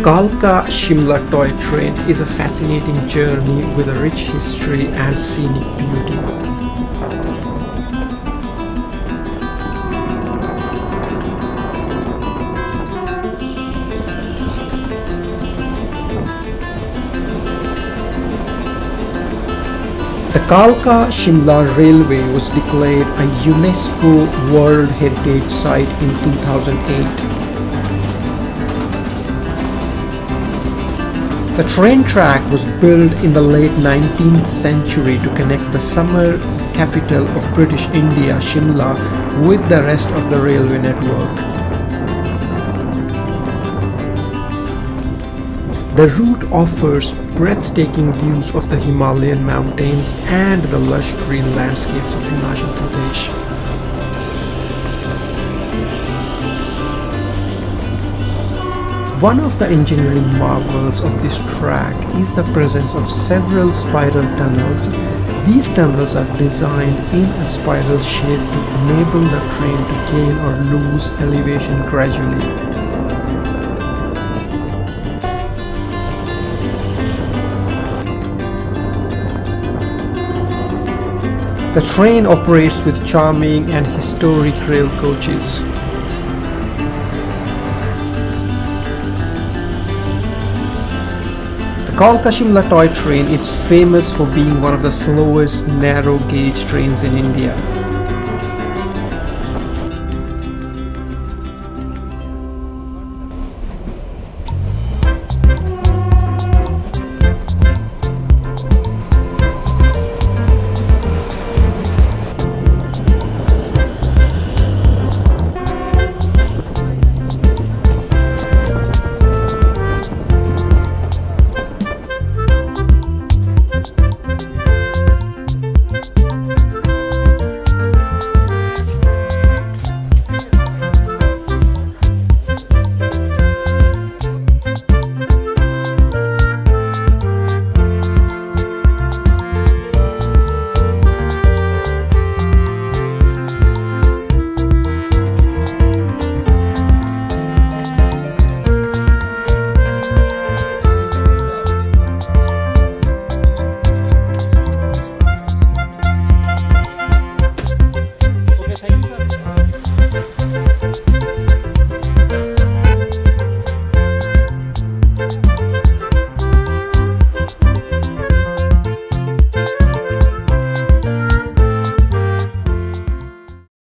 Kalka Shimla Toy Train is a fascinating journey with a rich history and scenic beauty. The Kalka Shimla Railway was declared a UNESCO World Heritage Site in 2008. The train track was built in the late 19th century to connect the summer capital of British India, Shimla, with the rest of the railway network. The route offers breathtaking views of the Himalayan mountains and the lush green landscapes of Himachal Pradesh. One of the engineering marvels of this track is the presence of several spiral tunnels. These tunnels are designed in a spiral shape to enable the train to gain or lose elevation gradually. The train operates with charming and historic rail coaches. The Kalka Shimla Toy Train is famous for being one of the slowest narrow gauge trains in India.